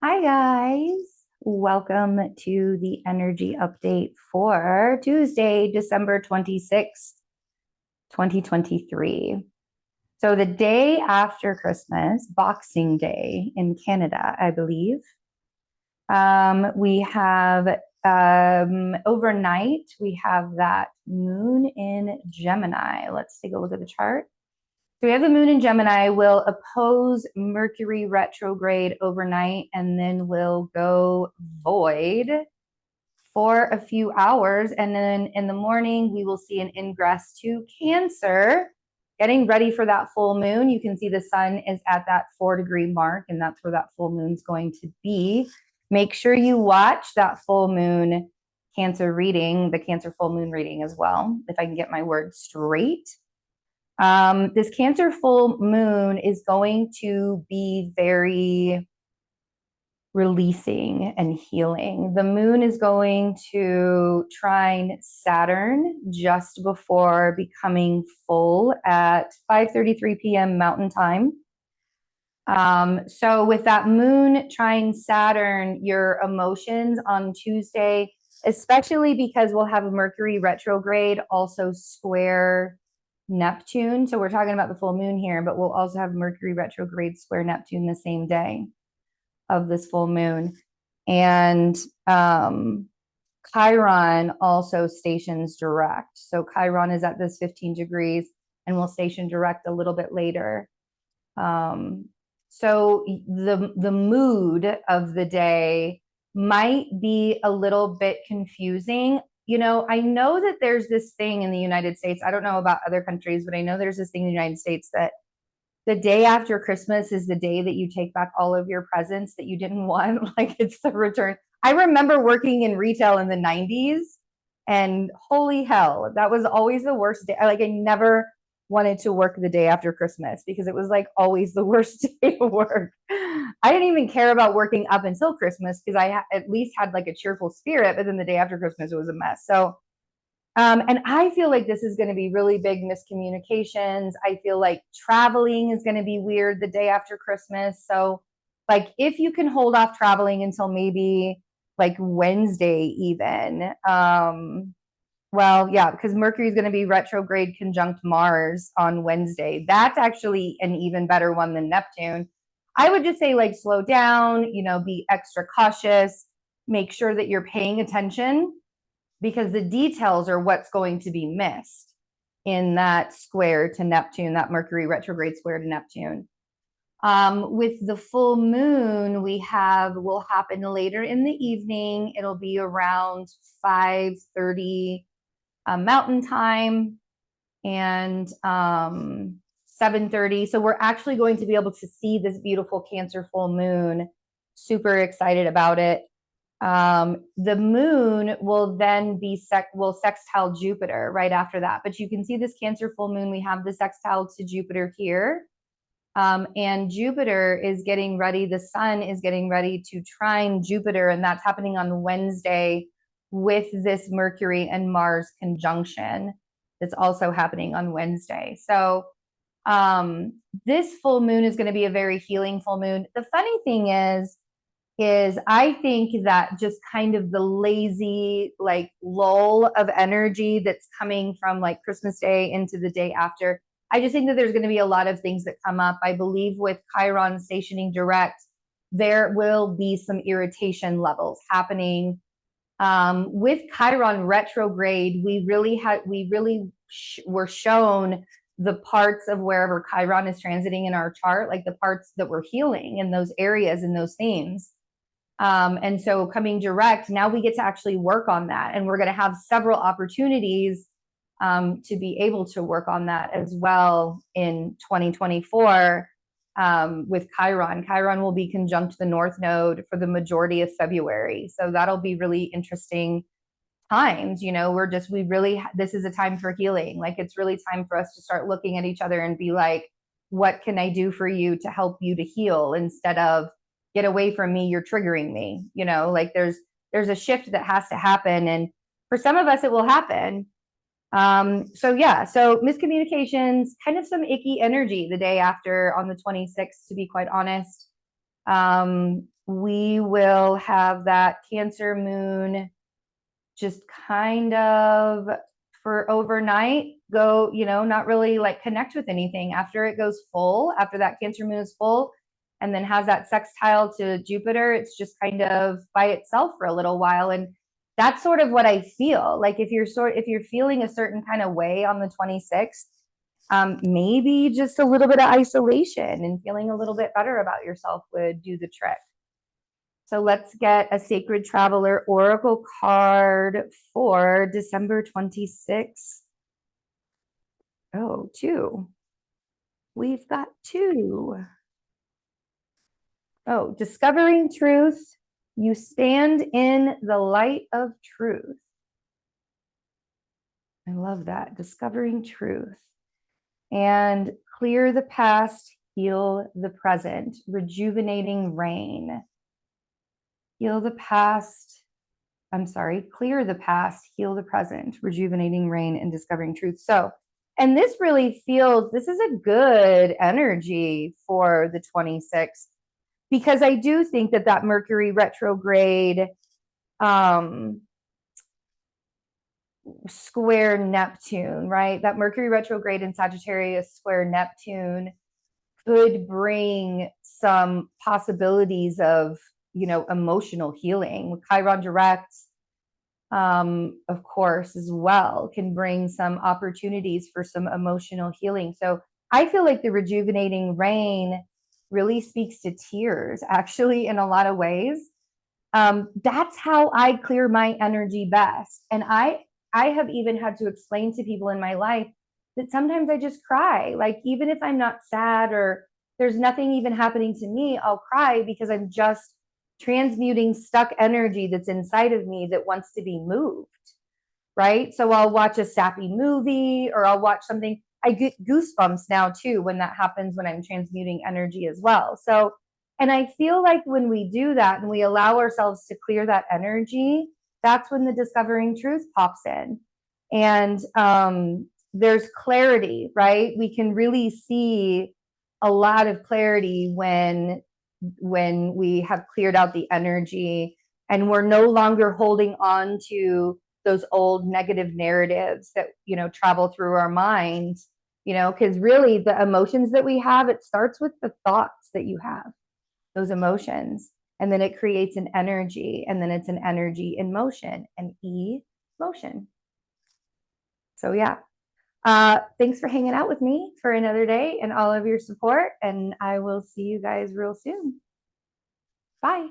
Hi, guys. Welcome to the energy update for Tuesday, December 26th, 2023. So, the day after Christmas, Boxing Day in Canada, I believe, we have overnight, we have that moon in Gemini. Let's take a look at the chart. So we have the moon in Gemini will oppose Mercury retrograde overnight and then will go void for a few hours. And then in the morning, we will see an ingress to Cancer, getting ready for that full moon. You can see the sun is at that 4-degree mark, and that's where that full moon's going to be. Make sure you watch that full moon Cancer reading, the Cancer full moon reading as well, if I can get my words straight. This Cancer full moon is going to be very releasing and healing. The moon is going to trine Saturn just before becoming full at 5:33 p.m. Mountain Time. So with that moon trine Saturn, your emotions on Tuesday, especially because we'll have a Mercury retrograde also square Neptune. So we're talking about the full moon here, but we'll also have Mercury retrograde square Neptune the same day of this full moon. And Chiron also stations direct. So Chiron is at this 15 degrees and will station direct a little bit later. So the mood of the day might be a little bit confusing. You know, I know that there's this thing in the United States. I don't know about other countries, but I know there's this thing in the United States that the day after Christmas is the day that you take back all of your presents that you didn't want. Like it's the return. I remember working in retail in the 90s, and holy hell, that was always the worst day. I never wanted to work the day after Christmas because it was like always the worst day of work. I didn't even care about working up until Christmas because I at least had like a cheerful spirit, but then the day after Christmas, it was a mess. So and I feel like this is going to be really big miscommunications. I feel like traveling is going to be weird the day after Christmas. So, like, if you can hold off traveling until maybe like Wednesday, even. Well, yeah, because Mercury is going to be retrograde conjunct Mars on Wednesday. That's actually an even better one than Neptune. I would just say, like, slow down, be extra cautious, make sure that you're paying attention because the details are what's going to be missed in that square to Neptune, that Mercury retrograde square to Neptune. With the full moon, will happen later in the evening. It'll be around 5:30 Mountain Time and 7:30. So we're actually going to be able to see this beautiful Cancer full moon. Super excited about it. The moon will then be will sextile Jupiter right after that. But you can see this Cancer full moon. We have the sextile to Jupiter here. And Jupiter is getting ready. The sun is getting ready to trine Jupiter, and that's happening on Wednesday with this Mercury and Mars conjunction. That's also happening on Wednesday. So this full moon is going to be a very healing full moon. The funny thing is I think that just kind of the lazy like lull of energy that's coming from like Christmas Day into the day after. I just think that there's going to be a lot of things that come up. I believe with Chiron stationing direct, there will be some irritation levels happening. With Chiron retrograde, we really were shown the parts of wherever Chiron is transiting in our chart, like the parts that we're healing in those areas and those themes. And so coming direct, now we get to actually work on that. And we're going to have several opportunities to be able to work on that as well in 2024 with Chiron. Chiron will be conjunct the North Node for the majority of February. So that'll be really interesting times. This is a time for healing. Like it's really time for us to start looking at each other and be like, what can I do for you to help you to heal instead of get away from me, you're triggering me. Like there's a shift that has to happen, and for some of us it will happen. So miscommunications, kind of some icky energy the day after on the 26th, to be quite honest. we will have that Cancer moon just kind of for overnight go, not really like connect with anything after it goes full, after that Cancer moon is full and then has that sextile to Jupiter. It's just kind of by itself for a little while. And that's sort of what I feel like. If you're feeling a certain kind of way on the 26th, maybe just a little bit of isolation and feeling a little bit better about yourself would do the trick. So let's get a Sacred Traveler Oracle card for December 26th. Oh, two. We've got two. Oh, discovering truth. You stand in the light of truth. I love that. Discovering truth. And clear the past, heal the present. Rejuvenating rain. Heal the past. Clear the past, heal the present, rejuvenating rain, and discovering truth. So, and this really feels, this is a good energy for the 26th, because I do think that Mercury retrograde square Neptune, right? That Mercury retrograde in Sagittarius square Neptune could bring some possibilities of, emotional healing. Chiron direct, of course, as well, can bring some opportunities for some emotional healing. So I feel like the rejuvenating rain really speaks to tears, actually, in a lot of ways. That's how I clear my energy best. And I have even had to explain to people in my life that sometimes I just cry. Like, even if I'm not sad or there's nothing even happening to me, I'll cry because I'm just transmuting stuck energy that's inside of me that wants to be moved, right? So I'll watch a sappy movie or I'll watch something. I get goosebumps now too when that happens, when I'm transmuting energy as well. So, and I feel like when we do that and we allow ourselves to clear that energy, that's when the discovering truth pops in. And there's clarity, right? We can really see a lot of clarity when we have cleared out the energy and we're no longer holding on to those old negative narratives that, travel through our mind, because really the emotions that we have, it starts with the thoughts that you have, those emotions, and then it creates an energy, and then it's an energy in motion, an emotion. So yeah. Thanks for hanging out with me for another day and all of your support, and I will see you guys real soon. Bye.